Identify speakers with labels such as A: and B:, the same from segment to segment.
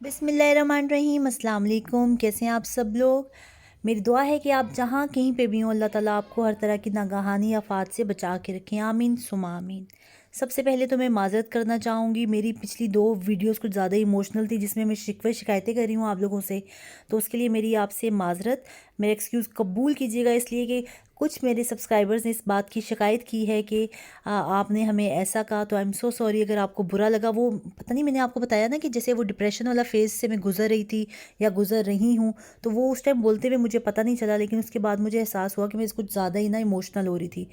A: बिस्मिल्लाहिर्रहमानिर्रहीम, अस्सलाम वालेकुम। कैसे हैं आप सब लोग। मेरी दुआ है कि आप जहाँ कहीं पे भी हों, अल्लाह ताला आपको हर तरह की नागहानी आफात से बचा के रखें। आमीन सुमा आमीन। सबसे पहले तो मैं माज़रत करना चाहूँगी, मेरी पिछली 2 वीडियोस कुछ ज़्यादा इमोशनल थी जिसमें मैं शिकवे शिकायतें कर रही हूँ आप लोगों से, तो उसके लिए मेरी आपसे माज़रत। मेरा एक्सक्यूज़ कबूल कीजिएगा, इसलिए कि कुछ मेरे सब्सक्राइबर्स ने इस बात की शिकायत की है कि आपने हमें ऐसा कहा, तो आई एम सो सॉरी अगर आपको बुरा लगा। वो पता नहीं, मैंने आपको बताया ना कि जैसे वो डिप्रेशन वाला फेज़ से मैं गुज़र रही थी या गुज़र रही हूँ, तो वो उस टाइम बोलते हुए मुझे पता नहीं चला, लेकिन उसके बाद मुझे एहसास हुआ कि मैं कुछ ज़्यादा ही ना इमोशनल हो रही थी।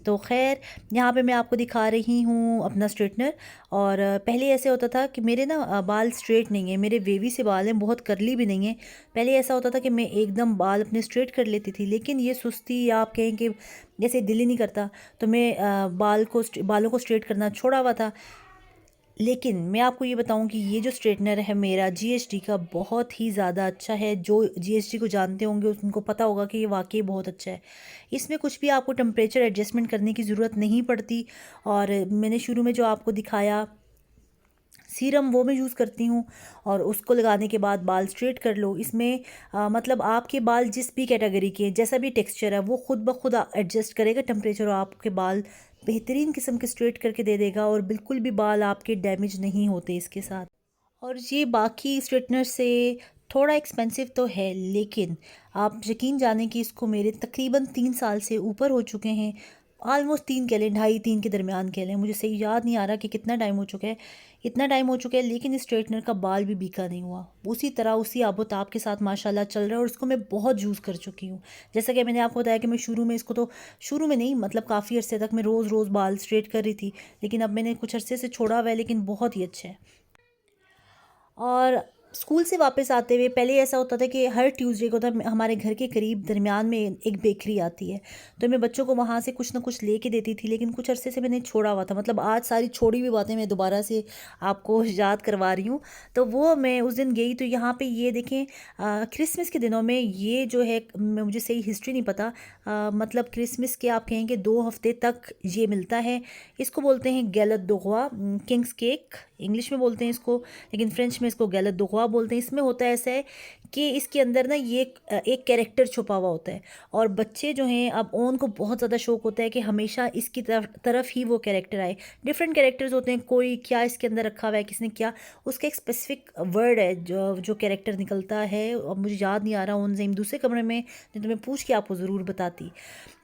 A: तो ख़ैर, यहाँ पे मैं आपको दिखा रही हूँ अपना स्ट्रेटनर। और पहले ऐसे होता था कि मेरे ना बाल स्ट्रेट नहीं है, मेरे वेवी से बाल हैं, बहुत करली भी नहीं है। पहले ऐसा होता था कि मैं एकदम बाल अपने स्ट्रेट कर लेती थी, लेकिन ये सुस्ती या आप कहें कि जैसे दिल ही नहीं करता, तो मैं बालों को स्ट्रेट करना छोड़ा हुआ था। लेकिन मैं आपको ये बताऊं कि ये जो स्ट्रेटनर है मेरा जीएचडी का, बहुत ही ज़्यादा अच्छा है। जो जीएचडी को जानते होंगे उनको पता होगा कि ये वाकई बहुत अच्छा है। इसमें कुछ भी आपको टेम्परेचर एडजस्टमेंट करने की ज़रूरत नहीं पड़ती। और मैंने शुरू में जो आपको दिखाया सीरम, वो मैं यूज़ करती हूँ, और उसको लगाने के बाद बाल स्ट्रेट कर लो। इसमें मतलब आपके बाल जिस भी कैटेगरी के हैं, जैसा भी टेक्सचर है, वो खुद ब खुद एडजस्ट करेगा टेम्परेचर, और आपके बाल बेहतरीन किस्म के स्ट्रेट करके दे देगा, और बिल्कुल भी बाल आपके डैमेज नहीं होते इसके साथ। और ये बाकी स्ट्रेटनर से थोड़ा एक्सपेंसिव तो है, लेकिन आप यकीन जानें कि इसको मेरे तकरीबन 3 साल से ऊपर हो चुके हैं। आलमोस्ट 3 कह लें, 2.5-3 के दरमियान कह लें, मुझे सही याद नहीं आ रहा कि कितना टाइम हो चुका है। इतना टाइम हो चुका है, लेकिन इस स्ट्रेटनर का बाल भी बीका नहीं हुआ, उसी तरह उसी आबोताब के साथ माशाल्लाह चल रहा है। और इसको मैं बहुत यूज़ कर चुकी हूँ। जैसा कि मैंने आपको बताया कि मैं शुरू में इसको, तो शुरू में नहीं, मतलब काफ़ी अरसे तक मैं रोज़ रोज़ बाल स्ट्रेट कर रही थी, लेकिन अब मैंने कुछ अरसे से छोड़ा हुआ है, लेकिन बहुत ही अच्छा है। और स्कूल से वापस आते हुए, पहले ऐसा होता था कि हर ट्यूसडे को, तो हमारे घर के करीब दरमियान में एक बेकरी आती है, तो मैं बच्चों को वहाँ से कुछ ना कुछ लेके देती थी। लेकिन कुछ अरसे से मैंने छोड़ा हुआ था, मतलब आज सारी छोड़ी हुई बातें मैं दोबारा से आपको याद करवा रही हूँ। तो वो मैं उस दिन गई, तो यहाँ पे ये देखें, क्रिसमस के दिनों में ये जो है, मुझे सही हिस्ट्री नहीं पता, मतलब क्रिसमस के आप कहेंगे 2 हफ्ते तक ये मिलता है। इसको बोलते हैं गैलत दोगवा, किंग्स केक इंग्लिश में बोलते हैं इसको, लेकिन फ्रेंच में इसको गलत दुखवा बोलते हैं। इसमें होता है ऐसा है कि इसके अंदर ना ये एक कैरेक्टर छुपा हुआ होता है, और बच्चे जो हैं, अब उनको बहुत ज़्यादा शौक होता है कि हमेशा इसकी तरफ ही वो कैरेक्टर आए। डिफरेंट कैरेक्टर्स होते हैं, कोई क्या इसके अंदर रखा हुआ है, किसने क्या, उसका एक स्पेसिफिक वर्ड है जो जो कैरेक्टर निकलता है। अब मुझे याद नहीं आ रहा, उन से दूसरे कमरे में, नहीं तो मैं पूछ के आपको ज़रूर बताती।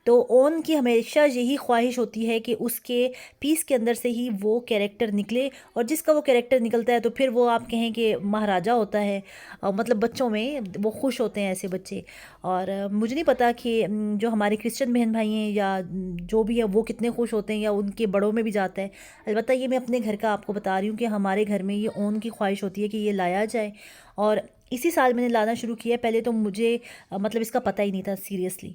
A: तो ओन की हमेशा यही ख्वाहिश होती है कि उसके पीस के अंदर से ही वो कैरेक्टर निकले, और जिसका वो कैरेक्टर निकलता है तो फिर वो आप कहें कि महाराजा होता है। मतलब बच्चों में वो खुश होते हैं ऐसे बच्चे। और मुझे नहीं पता कि जो हमारे क्रिश्चियन बहन भाई हैं या जो भी है, वो कितने खुश होते हैं या उनके बड़ों में भी जाता है। अलबत्ता ये मैं अपने घर का आपको बता रही हूँ कि हमारे घर में ये ओन की ख्वाहिश होती है कि ये लाया जाए, और इसी साल मैंने लाना शुरू किया। पहले तो मुझे मतलब इसका पता ही नहीं था सीरियसली।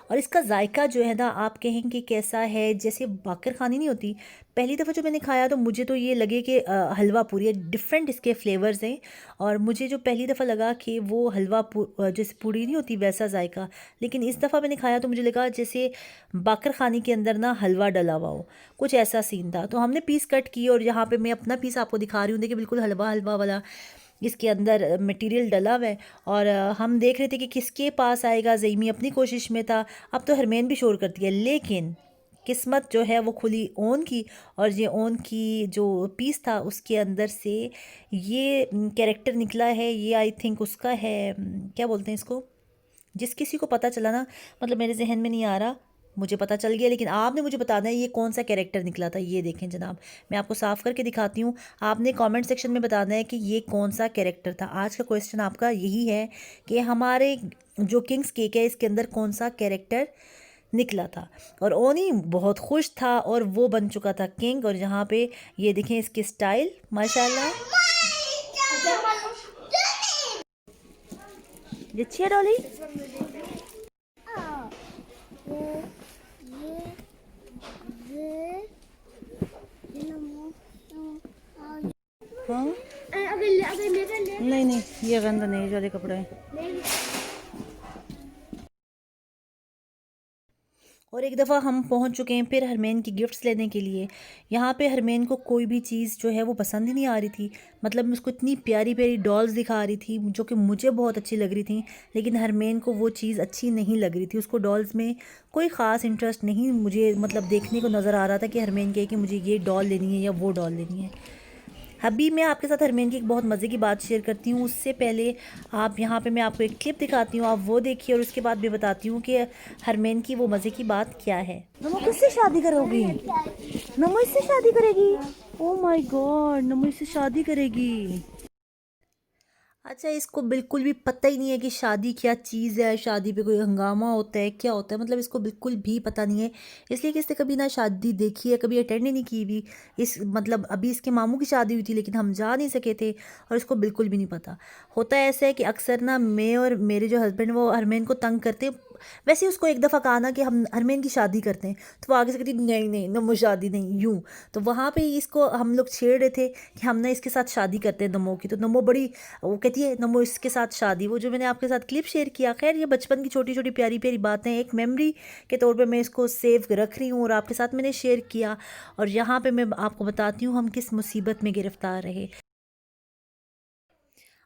A: और इसका जायका जो है ना, आप कहेंगे कैसा है, जैसे बाकर खानी नहीं होती। पहली दफ़ा जो मैंने खाया तो मुझे तो ये लगे कि हलवा पूरी है, डिफरेंट इसके फ्लेवर्स हैं। और मुझे जो पहली दफ़ा लगा कि वो जैसे पूरी नहीं होती वैसा जायका। लेकिन इस दफ़ा मैंने खाया तो मुझे लगा जैसे बाकर खानी के अंदर ना हलवा डला हुआ हो, कुछ ऐसा सीन था। तो हमने पीस कट किए, और यहाँ पे मैं अपना पीस आपको दिखा रही हूँ, देखिए बिल्कुल हलवा हलवा वाला इसके अंदर मटेरियल डला हुआ है। और हम देख रहे थे कि किसके पास आएगा, ज़ईमी अपनी कोशिश में था। अब तो हरमैन भी शोर करती है, लेकिन किस्मत जो है वो खुली ओन की, और ये ओन की जो पीस था उसके अंदर से ये कैरेक्टर निकला है। ये आई थिंक उसका है, क्या बोलते हैं इसको, जिस किसी को पता चला ना, मतलब मेरे जहन में नहीं आ रहा, मुझे पता चल गया, लेकिन आपने मुझे बताना है ये कौन सा कैरेक्टर निकला था। ये देखें जनाब, मैं आपको साफ करके दिखाती हूँ, आपने कमेंट सेक्शन में बताना है कि ये कौन सा कैरेक्टर था। आज का क्वेश्चन आपका यही है कि हमारे जो किंग्स केक है इसके अंदर कौन सा कैरेक्टर निकला था। और ओनी बहुत खुश था, और वो बन चुका था किंग। और यहाँ पे ये देखें इसकी स्टाइल, माशाल्लाह। ये अच्छी है डॉली। हाँ, नहीं नहीं, ये गंदा नहीं, जो कपड़ा है। और एक दफ़ा हम पहुंच चुके हैं फिर हरमैन की गिफ्ट्स लेने के लिए। यहाँ पे हरमैन को कोई भी चीज़ जो है वो पसंद ही नहीं आ रही थी। मतलब मैं उसको इतनी प्यारी प्यारी डॉल्स दिखा रही थी जो कि मुझे बहुत अच्छी लग रही थी, लेकिन हरमैन को वो चीज़ अच्छी नहीं लग रही थी। उसको डॉल्स में कोई ख़ास इंटरेस्ट नहीं मुझे मतलब देखने को नज़र आ रहा था कि हरमैन कहे कि मुझे ये डॉल लेनी है या वो डॉल लेनी है। अभी मैं आपके साथ हरमैन की एक बहुत मज़े की बात शेयर करती हूँ। उससे पहले आप यहाँ पे मैं आपको एक क्लिप दिखाती हूँ, आप वो देखिए और उसके बाद मैं बताती हूँ कि हरमैन की वो मज़े की बात क्या है। नमो किससे शादी करोगी? नमो इससे शादी करेगी? ओ माय गॉड, नमो इससे शादी करेगी। अच्छा, इसको बिल्कुल भी पता ही नहीं है कि शादी क्या चीज़ है, शादी पे कोई हंगामा होता है, क्या होता है, मतलब इसको बिल्कुल भी पता नहीं है। इसलिए कि इसने कभी ना शादी देखी है, कभी अटेंड ही नहीं की भी। इस मतलब अभी इसके मामू की शादी हुई थी लेकिन हम जा नहीं सके थे और इसको बिल्कुल भी नहीं पता। होता है ऐसा है कि अक्सर ना मैं और मेरे जो हस्बैंड वो हरमैन को तंग करते। वैसे उसको एक दफ़ा कहा ना कि हम हरमैन की शादी करते हैं, तो वो आगे से कहती नहीं नहीं नमो शादी नहीं, यूँ। तो वहाँ पे ही इसको हम लोग छेड़ रहे थे कि हम ना इसके साथ शादी करते हैं नमो की। तो नमो बड़ी वो कहती है नमो इसके साथ शादी। वो जो मैंने आपके साथ क्लिप शेयर किया, खैर ये बचपन की छोटी छोटी प्यारी प्यारी बातें एक मेमोरी के तौर पे मैं इसको सेव रख रही हूँ और आपके साथ मैंने शेयर किया। और यहाँ पे मैं आपको बताती हूँ हम किस मुसीबत में गिरफ्तार रहे।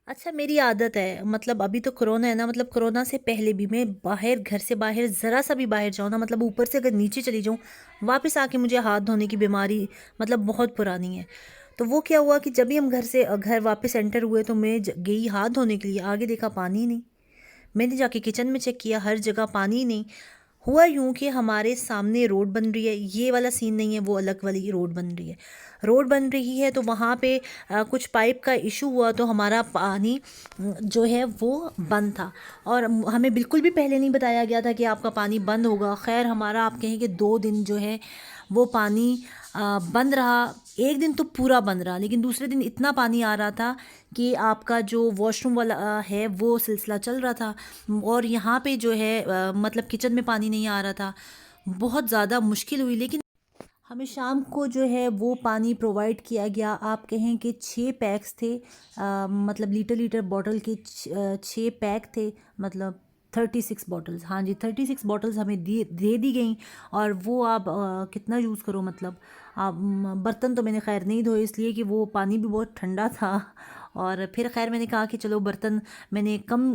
A: अच्छा, मेरी आदत है मतलब अभी तो कोरोना है ना, मतलब कोरोना से पहले भी मैं बाहर घर से बाहर ज़रा सा भी बाहर जाऊँ ना, मतलब ऊपर से अगर नीचे चली जाऊँ वापस आके मुझे हाथ धोने की बीमारी मतलब बहुत पुरानी है। तो वो क्या हुआ कि जब भी हम घर से घर वापस एंटर हुए तो मैं गई हाथ धोने के लिए, आगे देखा पानी ही नहीं। मैंने जाके किचन में चेक किया, हर जगह पानी ही नहीं। हुआ यूं कि हमारे सामने रोड बन रही है, ये वाला सीन नहीं है, वो अलग वाली रोड बन रही है। रोड बन रही है तो वहाँ पे कुछ पाइप का इशू हुआ तो हमारा पानी जो है वो बंद था। और हमें बिल्कुल भी पहले नहीं बताया गया था कि आपका पानी बंद होगा। खैर हमारा आप कहें कि 2 दिन जो है वो पानी बंद रहा। एक दिन तो पूरा बंद रहा, लेकिन दूसरे दिन इतना पानी आ रहा था कि आपका जो वॉशरूम वाला है वो सिलसिला चल रहा था। और यहाँ पे जो है मतलब किचन में पानी नहीं आ रहा था। बहुत ज़्यादा मुश्किल हुई, लेकिन हमें शाम को जो है वो पानी प्रोवाइड किया गया। आप कहें कि 6 पैक्स थे, मतलब लीटर लीटर बॉटल के 6 पैक थे, मतलब 36 बॉटल्स। हाँ जी, 36 बॉटल्स हमें दे दी गई। और वो आप कितना यूज़ करो, मतलब आप बर्तन तो मैंने खैर नहीं धोए इसलिए कि वो पानी भी बहुत ठंडा था। और फिर खैर मैंने कहा कि चलो बर्तन मैंने कम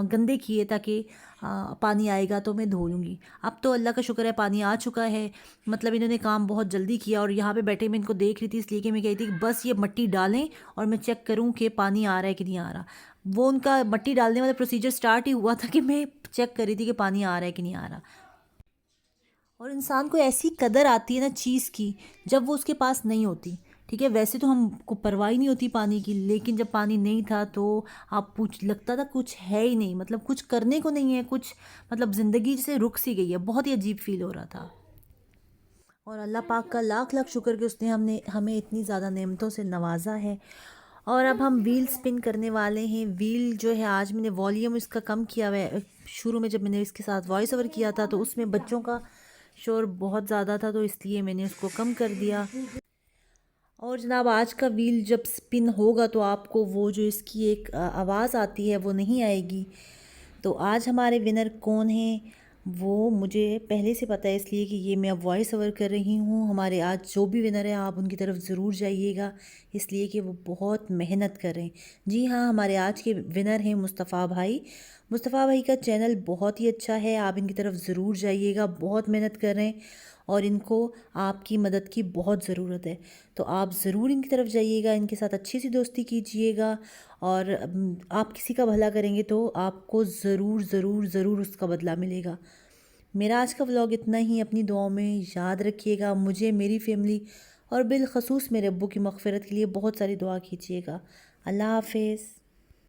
A: गंदे किए ताकि पानी आएगा तो मैं धो लूँगी। अब तो अल्लाह का शुक्र है पानी आ चुका है। मतलब इन्होंने काम बहुत जल्दी किया। और यहाँ पे बैठे मैं इनको देख रही थी इसलिए कि मैं कही थी कि बस ये मट्टी डालें और मैं चेक करूँ कि पानी आ रहा है कि नहीं आ रहा। वो उनका मट्टी डालने वाला प्रोसीजर स्टार्ट ही हुआ था कि मैं चेक कर रही थी कि पानी आ रहा है कि नहीं आ रहा। और इंसान को ऐसी कदर आती है ना चीज़ की जब वो उसके पास नहीं होती। ठीक है, वैसे तो हमको परवाह ही नहीं होती पानी की, लेकिन जब पानी नहीं था तो आप पूछ लगता था कुछ है ही नहीं, मतलब कुछ करने को नहीं है, कुछ मतलब ज़िंदगी से रुक सी गई है। बहुत ही अजीब फील हो रहा था। और अल्लाह पाक का लाख लाख शुक्र कि उसने हमने हमें इतनी ज़्यादा नेमतों से नवाजा है। और अब हम व्हील स्पिन करने वाले हैं। व्हील जो है आज मैंने वॉल्यूम इसका कम किया हुआ है। शुरू में जब मैंने इसके साथ वॉइस ओवर किया था तो उसमें बच्चों का शोर बहुत ज़्यादा था, तो इसलिए मैंने उसको कम कर दिया। और जनाब आज का व्हील जब स्पिन होगा तो आपको वो जो इसकी एक आवाज़ आती है वो नहीं आएगी। तो आज हमारे विनर कौन हैं वो मुझे पहले से पता है, इसलिए कि ये मैं अब वॉइस ओवर कर रही हूँ। हमारे आज जो भी विनर है आप उनकी तरफ ज़रूर जाइएगा, इसलिए कि वो बहुत मेहनत कर रहे हैं। जी हाँ, हमारे आज के विनर हैं मुस्तफ़ा भाई। मुस्तफ़ा भाई का चैनल बहुत ही अच्छा है, आप इनकी तरफ ज़रूर जाइएगा। बहुत मेहनत कर रहे हैं और इनको आपकी मदद की बहुत ज़रूरत है। तो आप ज़रूर इनकी तरफ जाइएगा, इनके साथ अच्छी सी दोस्ती कीजिएगा। और आप किसी का भला करेंगे तो आपको ज़रूर ज़रूर ज़रूर उसका बदला मिलेगा। मेरा आज का व्लॉग इतना ही। अपनी दुआओं में याद रखिएगा मुझे, मेरी फैमिली और बिलखसूस मेरे अब्बू की मग़फ़िरत के लिए बहुत सारी दुआ कीजिएगा। अल्लाह हाफ़िज़।